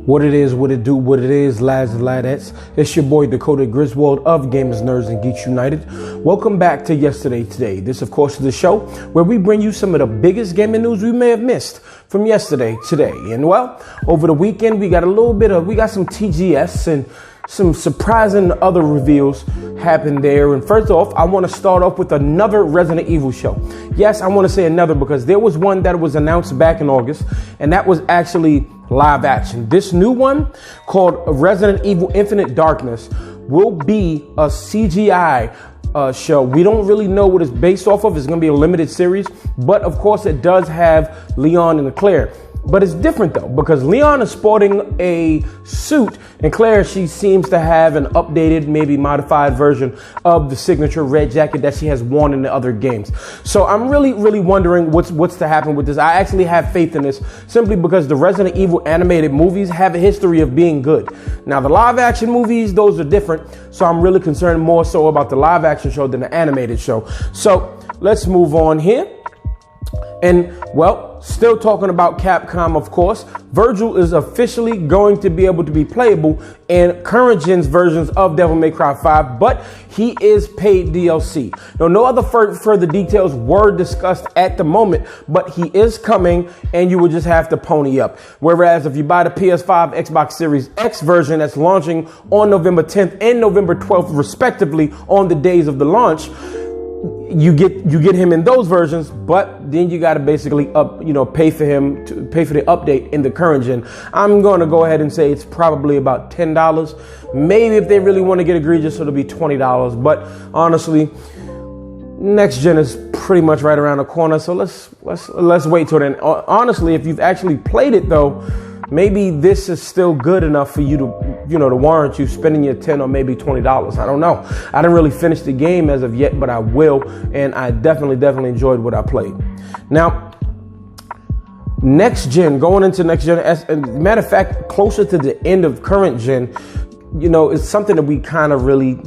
What it is, what it do, what it is, lads and ladettes. It's your boy Dakota Griswold of Gamers, Nerds, and Geeks United. Welcome back to Yesterday Today. This, of course, is the show where we bring you some of the biggest gaming news we may have missed from yesterday, today. And well, over the weekend, we got some TGS and some surprising other reveals happened there. And first off, I want to start off with another Resident Evil show. Yes, I want to say another because there was one that was announced back in August, and that was actually live action. This new one called Resident Evil Infinite Darkness will be a CGI show. We don't really know what it's based off of. It's going to be a limited series, but of course it does have Leon and Claire. But it's different though, because Leon is sporting a suit and Claire, she seems to have an updated, maybe modified version of the signature red jacket that she has worn in the other games. So I'm really wondering what's to happen with this. I actually have faith in this simply because the Resident Evil animated movies have a history of being good. Now the live action movies, those are different. So I'm really concerned more so about the live action show than the animated show. So let's move on here. And well, still talking about Capcom, of course, Virgil is officially going to be able to be playable in current gen's versions of Devil May Cry 5, but he is paid DLC. Now, no other further details were discussed at the moment, but he is coming and you will just have to pony up. Whereas if you buy the PS5, Xbox Series X version that's launching on November 10th and November 12th, respectively, on the days of the launch, you get him in those versions, but then you got to basically pay for the update in the current gen. I'm going to go ahead and say it's probably about $10. Maybe if they really want to get egregious, it'll be $20. But honestly, next gen is pretty much right around the corner. So let's wait till then. Honestly, if you've actually played it though, maybe this is still good enough for you to warrant you spending your $10 or maybe $20. I don't know. I didn't really finish the game as of yet, but I will. And I definitely enjoyed what I played. Now, next gen, going into next gen, as a matter of fact, closer to the end of current gen, it's something that we kind of really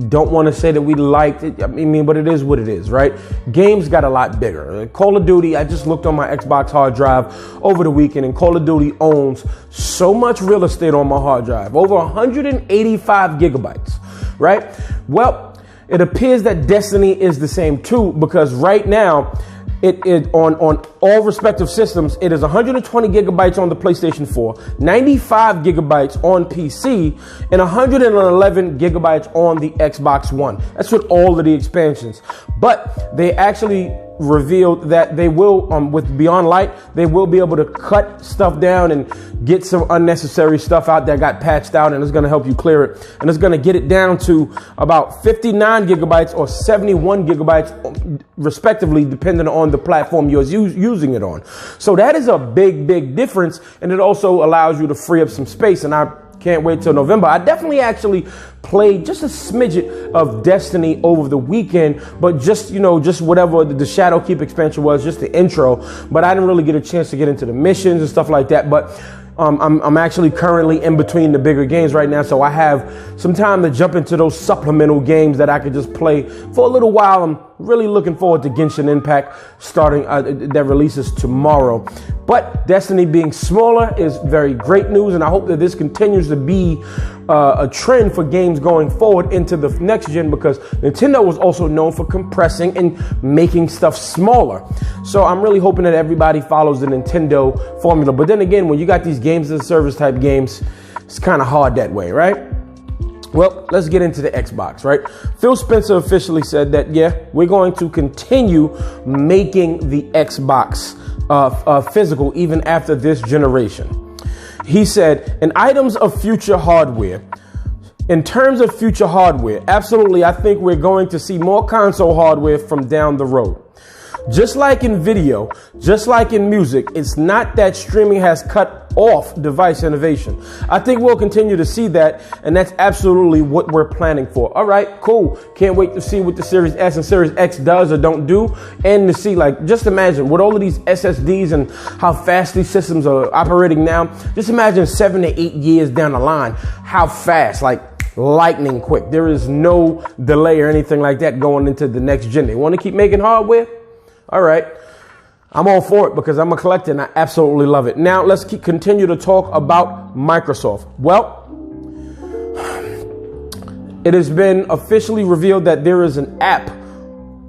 don't want to say that we liked it. I mean, but it is what it is, right? Games got a lot bigger. Call of Duty, I just looked on my Xbox hard drive over the weekend, and Call of Duty owns so much real estate on my hard drive, over 185 gigabytes, right? Well, it appears that Destiny is the same too, because right now, it on all respective systems, it is 120 gigabytes on the PlayStation 4, 95 gigabytes on PC, and 111 gigabytes on the Xbox One. That's with all of the expansions. But they actually revealed that they will, with Beyond Light, they will be able to cut stuff down and get some unnecessary stuff out that got patched out, and it's going to help you clear it. And it's going to get it down to about 59 gigabytes or 71 gigabytes, respectively, depending on the platform you're using it on. So that is a big difference, and it also allows you to free up some space. And I can't wait till November. I definitely actually played just a smidget of Destiny over the weekend, but just whatever the Shadowkeep expansion was, just the intro. But I didn't really get a chance to get into the missions and stuff like that. But I'm actually currently in between the bigger games right now, so I have some time to jump into those supplemental games that I could just play for a little while. I'm really looking forward to Genshin Impact starting that releases tomorrow. But Destiny being smaller is very great news, and I hope that this continues to be a trend for games going forward into the next gen, because Nintendo was also known for compressing and making stuff smaller. So I'm really hoping that everybody follows the Nintendo formula. But then again, when you got these games as a service type games, it's kind of hard that way, right? Well, let's get into the Xbox, right? Phil Spencer officially said that, we're going to continue making the Xbox physical even after this generation. He said, in items of future hardware, in terms of future hardware, absolutely, I think we're going to see more console hardware from down the road. Just like in video, just like in music, it's not that streaming has cut off device innovation. I think we'll continue to see that, and that's absolutely what we're planning for. All right, cool. Can't wait to see what the Series S and Series X does or don't do, and to see, just imagine with all of these SSDs and how fast these systems are operating now, just imagine 7 to 8 years down the line, how fast, lightning quick. There is no delay or anything like that going into the next gen. They want to keep making hardware? All right. I'm all for it because I'm a collector and I absolutely love it. Now let's continue to talk about Microsoft. Well, it has been officially revealed that there is an app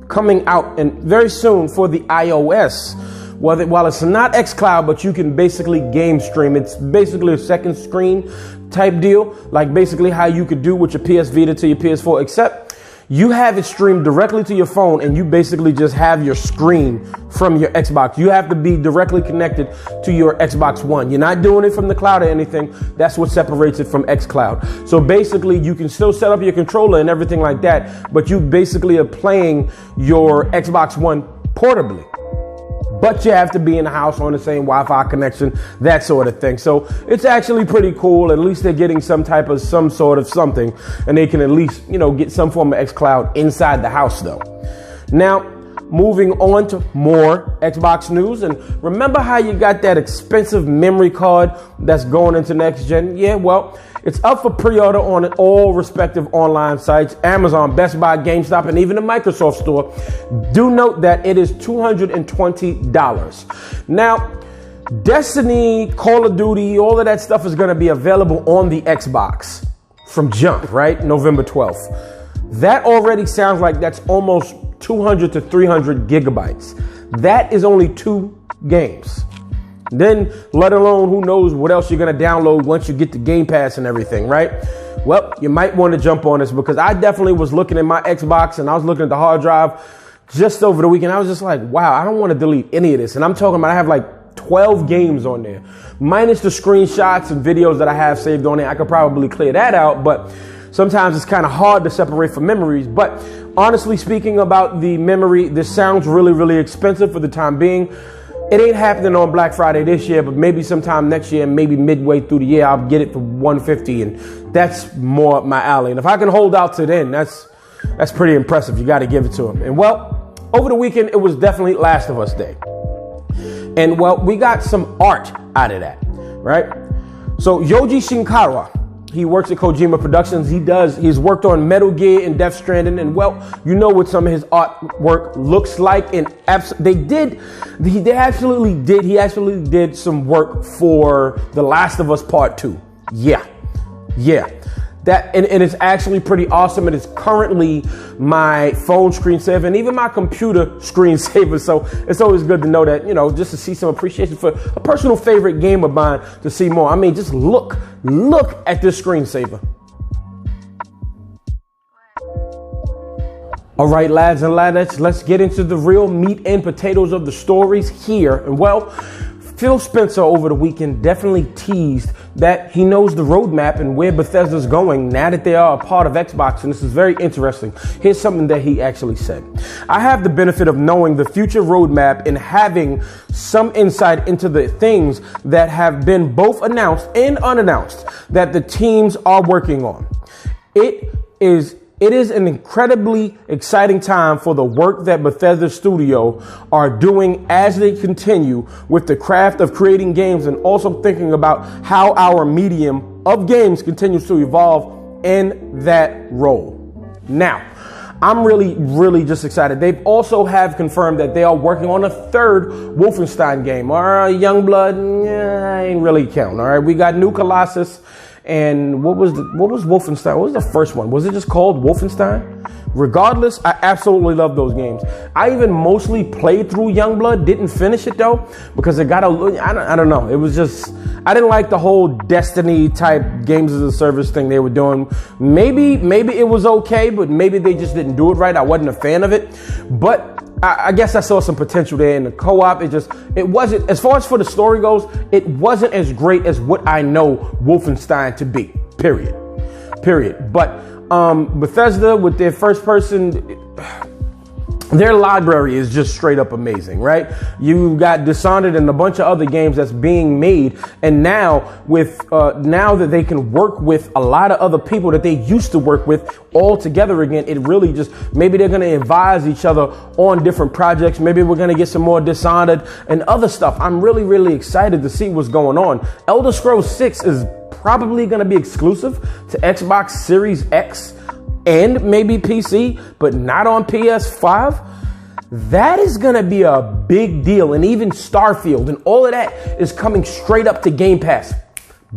coming out and very soon for the iOS. While it's not xCloud, but you can basically game stream. It's basically a second screen type deal, like basically how you could do with your PS Vita to your PS4, except you have it streamed directly to your phone and you basically just have your screen from your Xbox. You have to be directly connected to your Xbox One. You're not doing it from the cloud or anything. That's what separates it from xCloud. So basically you can still set up your controller and everything like that, but you basically are playing your Xbox One portably. But you have to be in the house on the same Wi-Fi connection, that sort of thing. So it's actually pretty cool. At least they're getting some sort of something, and they can at least, get some form of xCloud inside the house though. Now, moving on to more Xbox news. And remember how you got that expensive memory card that's going into next gen? Yeah, well, it's up for pre-order on all respective online sites, Amazon, Best Buy, GameStop, and even the Microsoft store. Do note that it is $220. Now, Destiny, Call of Duty, all of that stuff is going to be available on the Xbox from jump, right? November 12th. That already sounds like that's almost 200 to 300 gigabytes. That is only 2 games. Then, let alone who knows what else you're going to download once you get the Game Pass and everything, right? Well, you might want to jump on this because I definitely was looking at my Xbox and I was looking at the hard drive just over the weekend. I was just like, wow, I don't want to delete any of this. And I'm talking about I have like 12 games on there, minus the screenshots and videos that I have saved on there. I could probably clear that out, but sometimes it's kind of hard to separate from memories. But honestly speaking about the memory, this sounds really, really expensive for the time being. It ain't happening on Black Friday this year, but maybe sometime next year, maybe midway through the year, I'll get it for $150, and that's more up my alley. And if I can hold out to then, that's pretty impressive. You got to give it to them. And well, over the weekend, it was definitely Last of Us Day. And well, we got some art out of that, right? So Yoji Shinkawa, he works at Kojima Productions. He's worked on Metal Gear and Death Stranding. And well, you know what some of his artwork looks like. And he actually did some work for The Last of Us Part 2. Yeah. That and it's actually pretty awesome. It is currently my phone screensaver and even my computer screensaver. So it's always good to know that, just to see some appreciation for a personal favorite game of mine, to see more. I mean, just look at this screensaver. All right, lads and ladettes, let's get into the real meat and potatoes of the stories here. And well, Phil Spencer over the weekend definitely teased that he knows the roadmap and where Bethesda's going now that they are a part of Xbox, and this is very interesting. Here's something that he actually said. I have the benefit of knowing the future roadmap and having some insight into the things that have been both announced and unannounced that the teams are working on. It is an incredibly exciting time for the work that Bethesda Studio are doing as they continue with the craft of creating games and also thinking about how our medium of games continues to evolve in that role. Now, I'm really, really just excited. They've also have confirmed that they are working on a third Wolfenstein game. All right, Youngblood, I ain't really counting. All right, we got New Colossus. And what was Wolfenstein? What was the first one? Was it just called Wolfenstein? Regardless, I absolutely love those games. I even mostly played through Youngblood, didn't finish it though, because it got I don't know. It was just, I didn't like the whole Destiny type games as a service thing they were doing. Maybe it was okay, but maybe they just didn't do it right. I wasn't a fan of it, but I guess I saw some potential there in the co-op. It wasn't, as far as for the story goes, it wasn't as great as what I know Wolfenstein to be, period. But Bethesda with their first person, their library is just straight up amazing, right? You got Dishonored and a bunch of other games that's being made, and now that they can work with a lot of other people that they used to work with all together again, it really just, maybe they're going to advise each other on different projects. Maybe we're going to get some more Dishonored and other stuff. I'm really, really excited to see what's going on. Elder Scrolls 6 is probably going to be exclusive to Xbox Series X and maybe PC, but not on PS5. That is going to be a big deal. And even Starfield and all of that is coming straight up to Game Pass.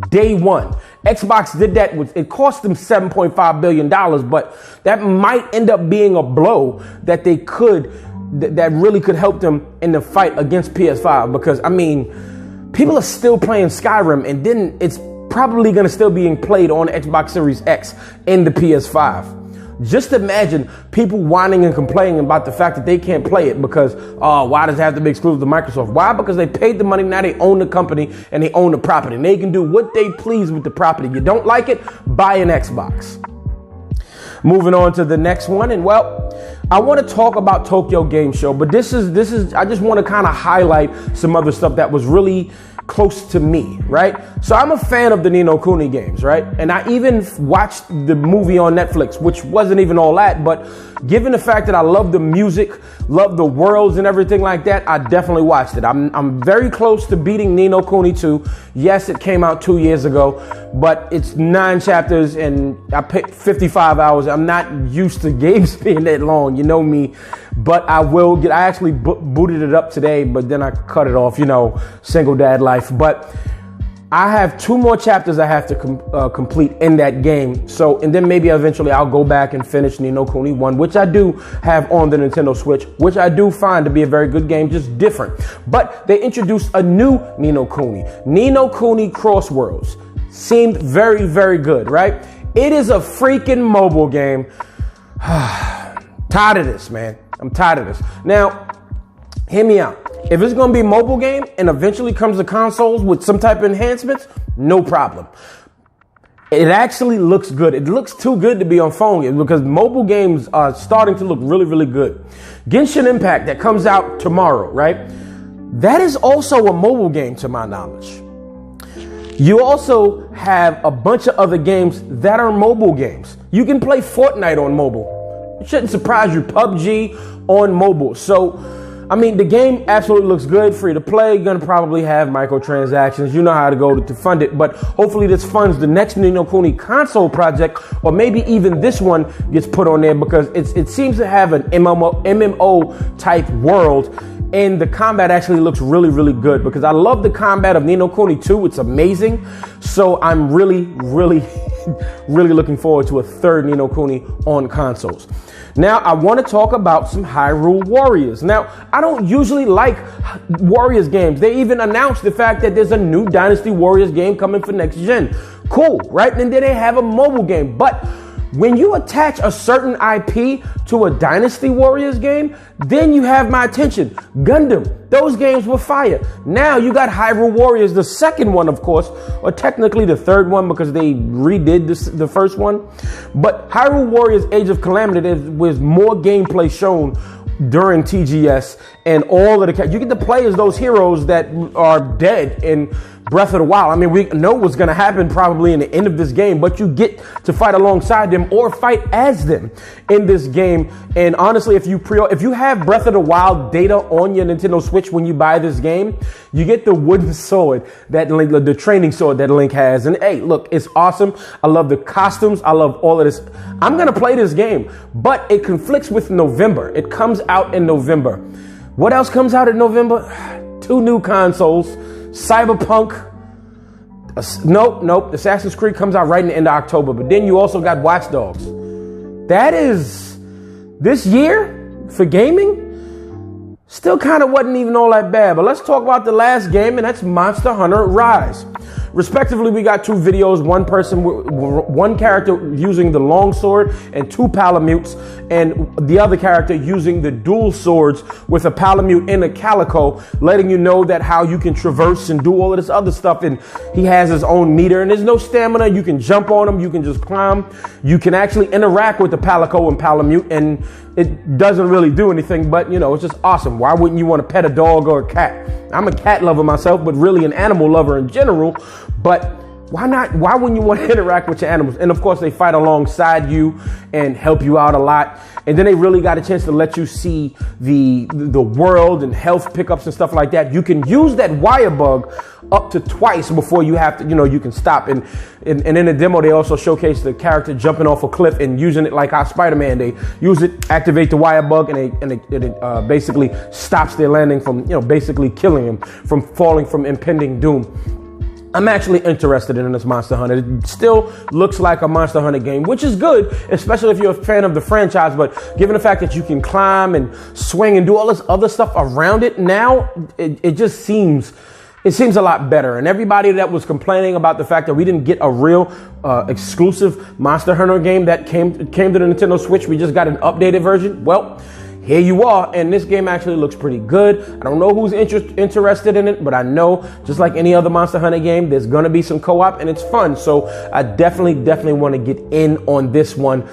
Day one. Xbox did that it cost them $7.5 billion, but that might end up being a blow that that really could help them in the fight against PS5. Because, I mean, people are still playing Skyrim, and then it's probably going to still being played on Xbox Series X in the PS5. Just imagine people whining and complaining about the fact that they can't play it because, why does it have to be exclusive to Microsoft? Why? Because they paid the money, now they own the company and they own the property. And they can do what they please with the property. You don't like it? Buy an Xbox. Moving on to the next one. And well, I want to talk about Tokyo Game Show, but this is I just want to kind of highlight some other stuff that was really close to me, right? So I'm a fan of the Ni no Kuni games, right? And I even watched the movie on Netflix, which wasn't even all that, but given the fact that I love the music, love the worlds and everything like that, I definitely watched it. I'm very close to beating Ni no Kuni 2. Yes, it came out 2 years ago, but it's 9 chapters and I picked 55 hours. I'm not used to games being that long, you know me, but I actually booted it up today, but then I cut it off, single dad life. But I have 2 more chapters I have to complete in that game. So, and then maybe eventually I'll go back and finish Ni no Kuni 1, which I do have on the Nintendo Switch, which I do find to be a very good game, just different. But they introduced a new Ni no Kuni Cross Worlds. Seemed very, very good, right? It is a freaking mobile game. Tired of this, man. I'm tired of this. Now, hear me out. If it's going to be a mobile game and eventually comes to consoles with some type of enhancements, no problem. It actually looks good. It looks too good to be on phone games because mobile games are starting to look really, really good. Genshin Impact that comes out tomorrow, right? That is also a mobile game to my knowledge. You also have a bunch of other games that are mobile games. You can play Fortnite on mobile. It shouldn't surprise you. PUBG on mobile. So, I mean, the game absolutely looks good, free to play. You're going to probably have microtransactions. You know how to go to fund it. But hopefully this funds the next Ni no Kuni console project, or maybe even this one gets put on there because it seems to have an MMO type world. And the combat actually looks really, really good because I love the combat of Ni no Kuni 2. It's amazing. So I'm really, really, really looking forward to a third Ni no Kuni on consoles. Now, I want to talk about some Hyrule Warriors. Now, I don't usually like Warriors games. They even announced the fact that there's a new Dynasty Warriors game coming for next gen. Cool, right? And then they have a mobile game. But when you attach a certain IP to a Dynasty Warriors game, then you have my attention. Gundam, those games were fire. Now you got Hyrule Warriors, the second one, of course, or technically the third one because they redid the first one. But Hyrule Warriors Age of Calamity was more gameplay shown during TGS, and all of you get to play as those heroes that are dead in Breath of the Wild. I mean, we know what's going to happen probably in the end of this game, but you get to fight alongside them or fight as them in this game. And honestly, if you have Breath of the Wild data on your Nintendo Switch when you buy this game, you get the wooden sword that Link, the training sword that Link has. And hey, look, it's awesome. I love the costumes. I love all of this. I'm going to play this game, but it conflicts with November. It comes out in November. What else comes out in November? 2 new consoles. Cyberpunk. Nope. Assassin's Creed comes out right in the end of October. But then you also got Watch Dogs. That is this year for gaming. Still kind of wasn't even all that bad. But let's talk about the last game, and that's Monster Hunter Rise. Respectively, we got 2 videos, one character using the long sword and 2 Palamutes, and the other character using the dual swords with a Palamute and a Calico, letting you know that how you can traverse and do all of this other stuff. And he has his own meter, and there's no stamina. You can jump on him. You can just climb. You can actually interact with the Calico and Palamute, and it doesn't really do anything, but it's just awesome. Why wouldn't you want to pet a dog or a cat? I'm a cat lover myself, but really an animal lover in general. But why not? Why wouldn't you want to interact with your animals? And of course, they fight alongside you and help you out a lot. And then they really got a chance to let you see the world and health pickups and stuff like that. You can use that wire bug up to twice before you have to, you can stop. And in the demo, they also showcase the character jumping off a cliff and using it like how Spider-Man, they use it, activate the wire bug, and it basically stops their landing from, basically killing him from falling from impending doom. I'm actually interested in this Monster Hunter. It still looks like a Monster Hunter game, which is good, especially if you're a fan of the franchise. But given the fact that you can climb and swing and do all this other stuff around it now, it just seems a lot better. And everybody that was complaining about the fact that we didn't get a real exclusive Monster Hunter game that came to the Nintendo Switch, we just got an updated version. Well, here you are, and this game actually looks pretty good. I don't know who's interested in it, but I know, just like any other Monster Hunter game, there's gonna be some co-op, and it's fun. So I definitely want to get in on this one,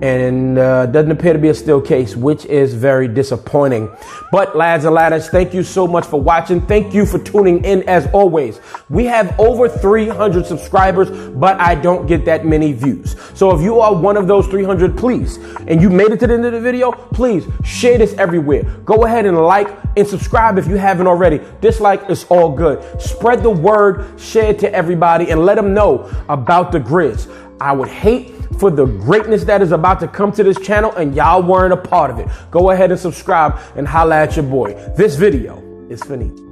and doesn't appear to be a still case, which is very disappointing. But lads and ladders, thank you so much for watching. Thank you for tuning in as always. We have over 300 subscribers, but I don't get that many views. So if you are one of those 300, please, and you made it to the end of the video, please share this everywhere. Go ahead and like and subscribe if you haven't already. Dislike is all good. Spread the word, share it to everybody, and let them know about the Grizz. I would hate for the greatness that is about to come to this channel and y'all weren't a part of it. Go ahead and subscribe and holla at your boy. This video is finito.